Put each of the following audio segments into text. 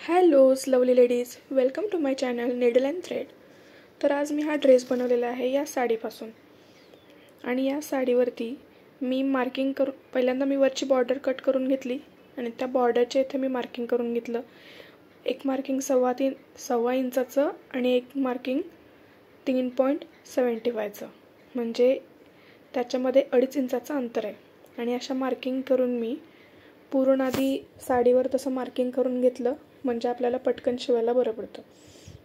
हॅलोज lovely ladies, welcome to my channel needle and thread. तर आज मी हा ड्रेस बनवलेला आहे या साडीपासून. आणि या साडीवरती मी मार्किंग पहिल्यांदा मी वरची बॉर्डर कट करून घेतली आणि त्या बॉर्डरच्या इथे मी मार्किंग करून घेतलं. एक मार्किंग 3.25 इंचाचं आणि एक मार्किंग 3.75चं, म्हणजे त्याच्यामध्ये 2.5 इंचाचं अंतर आहे. आणि अशा मार्किंग करून मी पूर्ण आधी साडीवर तसं मार्किंग करून घेतलं, म्हणजे आपल्याला पटकन शिवायला बरं पडतं.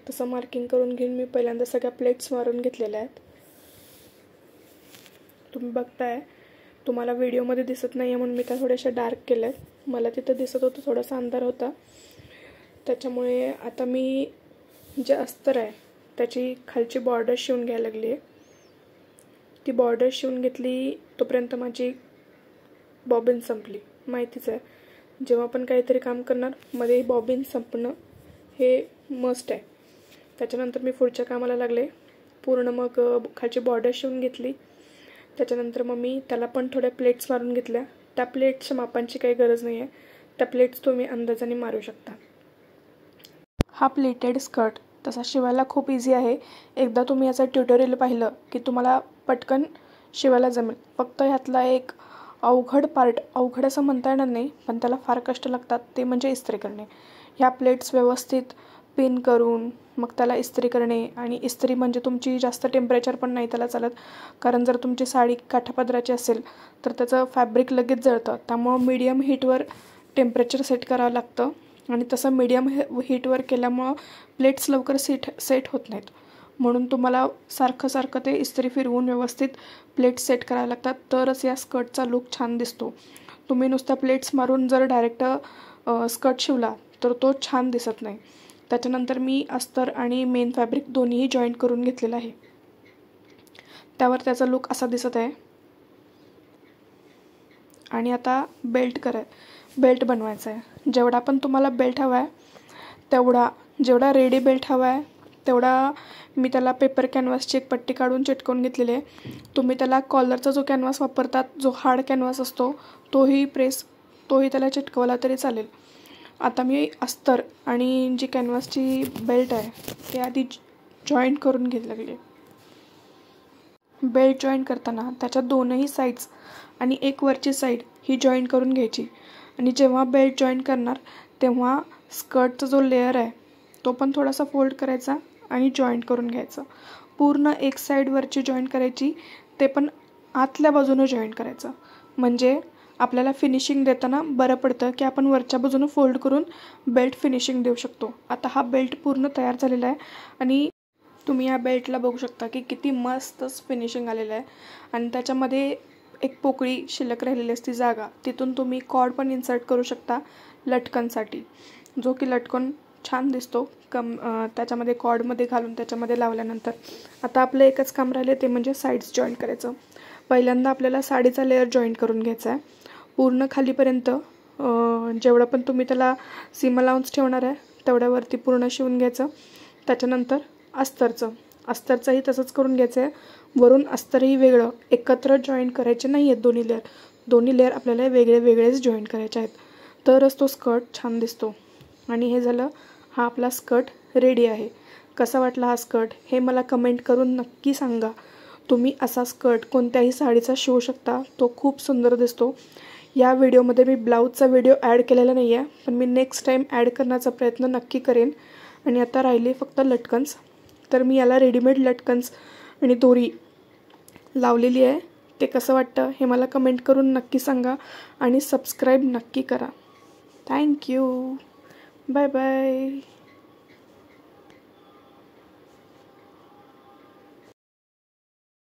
तसं मार्किंग करून घेऊन मी पहिल्यांदा सगळ्या प्लेट्स मारून घेतलेल्या आहेत. तुम्ही बघताय, तुम्हाला व्हिडिओमध्ये दिसत नाही आहे म्हणून मी त्या थोड्याशा डार्क केल्या आहेत. मला तिथं दिसत होतं, थोडासा अंधार होता, त्याच्यामुळे आता मी जे अस्तर आहे त्याची खालची बॉर्डर शिवून घ्यायला लागली आहे. ती बॉर्डर शिवून घेतली तोपर्यंत माझी बॉबिन संपली. माहितीच आहे, जेव्हा पण काहीतरी काम करणार मध्ये बॉबिन संपणं हे मस्ट आहे. त्याच्यानंतर मी पुढच्या कामाला लागले. पूर्ण मग खालची बॉर्डर शिवून घेतली. त्याच्यानंतर मग मी त्याला पण थोड्या प्लेट्स मारून घेतल्या. त्या प्लेट्सच्या मापांची काही गरज नाही आहे, त्या प्लेट्स तुम्ही अंदाजाने मारू शकता. हा प्लेटेड स्कर्ट तसा शिवायला खूप इझी आहे. एकदा तुम्ही याचं ट्युटोरियल पाहिलं की तुम्हाला पटकन शिवायला जमेल. फक्त ह्यातला एक अवघड असं म्हणता येणार नाही, पण त्याला फार कष्ट लागतात, ते म्हणजे इस्त्री करणे. ह्या प्लेट्स व्यवस्थित पिन करून मग त्याला इस्त्री करणे. आणि इस्त्री म्हणजे तुमची जास्त टेम्परेचर पण नाही त्याला चालत, कारण जर तुमची साडी काठापदराची असेल तर त्याचं फॅब्रिक लगेच जळतं. त्यामुळं मीडियम हीटवर टेम्परेचर सेट करावं लागतं. आणि तसं मीडियम हीटवर केल्यामुळं प्लेट्स लवकर सेट होत नाहीत. म्हणून तुम्हाला सारखं ते इस्त्री फिरवून व्यवस्थित प्लेट्स सेट करायला लागतात, तरच या स्कर्टचा लुक छान दिसतो. तुम्ही नुसत्या प्लेट्स मारून जर डायरेक्ट स्कर्ट शिवला तर तो छान दिसत नाही. त्याच्यानंतर मी अस्तर आणि मेन फॅब्रिक दोन्हीही जॉईंट करून घेतलेलं आहे. त्यावर त्याचा लुक असा दिसत आहे. आणि आता बेल्ट बनवायचा आहे. जेवढा पण तुम्हाला बेल्ट हवा आहे जेवढा रेडी बेल्ट हवा आहे तेवढा मी त्याला पेपर कॅनव्हासची एक पट्टी काढून चिटकवून घेतलेली आहे. तुम्ही त्याला कॉलरचा जो कॅनव्हास वापरतात, जो हार्ड कॅनव्हास असतो, तोही त्याला चिटकवला तरी चालेल. आता मी अस्तर आणि जी कॅनव्हासची बेल्ट आहे ते आधी जॉईंट करून घ्यायला लागले. बेल्ट जॉईंट करताना त्याच्या दोनही साईड्स आणि एक वरची साईड ही जॉईंट करून घ्यायची. आणि जेव्हा बेल्ट जॉईंट करणार तेव्हा स्कर्टचा जो लेअर आहे तो पण थोडासा फोल्ड करायचा आणि जॉईंट करून घ्यायचा. पूर्ण एक साईडवरची जॉईंट करायची, ते पण आतल्या बाजूनं जॉईंट करायचं, म्हणजे आपल्याला फिनिशिंग देताना बरं पडतं की आपण वरच्या बाजूनं फोल्ड करून बेल्ट फिनिशिंग देऊ शकतो. आता हा बेल्ट पूर्ण तयार झालेला आहे आणि तुम्ही या बेल्टला बघू शकता की किती मस्तच फिनिशिंग आलेलं आहे. आणि त्याच्यामध्ये एक पोकळी शिल्लक राहिलेली असती जागा, तिथून तुम्ही कॉर्ड पण इन्सर्ट करू शकता लटकनसाठी, जो की लटकन छान दिसतो त्याच्यामध्ये कॉर्डमध्ये घालून त्याच्यामध्ये लावल्यानंतर. आता आपलं एकच काम राहिलं, ते म्हणजे साईड्स जॉईंट करायचं. पहिल्यांदा आपल्याला साडीचा लेअर जॉईंट करून घ्यायचा आहे पूर्ण खालीपर्यंत. जेवढं पण तुम्ही त्याला सीम अलाउन्स ठेवणार आहे तेवढ्यावरती पूर्ण शिवून घ्यायचं. त्याच्यानंतर अस्तरचंही तसंच करून घ्यायचं आहे. वरून अस्तरही वेगळं एकत्र जॉईंट करायचे नाही आहेत. दोन्ही लेअर आपल्याला वेगळेच जॉईंट करायचे आहेत, तरच तो स्कर्ट छान दिसतो. आणि हे झालं, हा आपला स्कर्ट रेडी आहे. कसा वाटला हा स्कर्ट हे मला कमेंट करून नक्की सांगा. तुम्ही असा स्कर्ट कोणत्याही साडीचा शिवू शकता, तो खूप सुंदर दिसतो. या व्हिडिओमध्ये मी ब्लाऊजचा व्हिडिओ ॲड केलेला नाही आहे, पण मी नेक्स्ट टाईम ॲड करण्याचा प्रयत्न नक्की करेन. आणि आता राहिली फक्त लटकन्स. तर मी याला रेडीमेड लटकन्स आणि दोरी लावलेली आहे. ते कसं वाटतं हे मला कमेंट करून नक्की सांगा आणि सबस्क्राईब नक्की करा. थँक्यू. Bye bye.